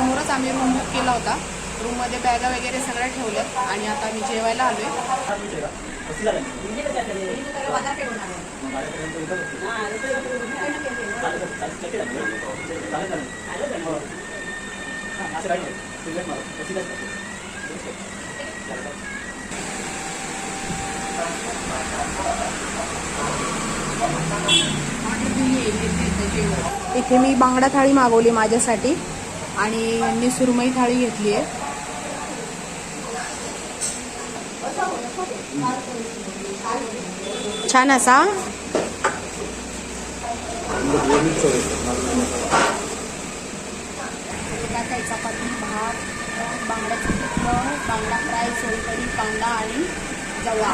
समोरच आम्ही room book केला होता. रूममध्ये बॅगा वगैरे सगळ्या ठेवल्यात आणि आता आम्ही जेवायला आलोय. इथे मी बांगडा थाळी मागवली माझ्यासाठी आणि यांनी सुरमई थाळी घेतली आहे. छान असा काय चपाती, भात, बांगड्याचं पिठलं, बांगडा फ्राय, सोलकढी, कांदा आणि जवळा.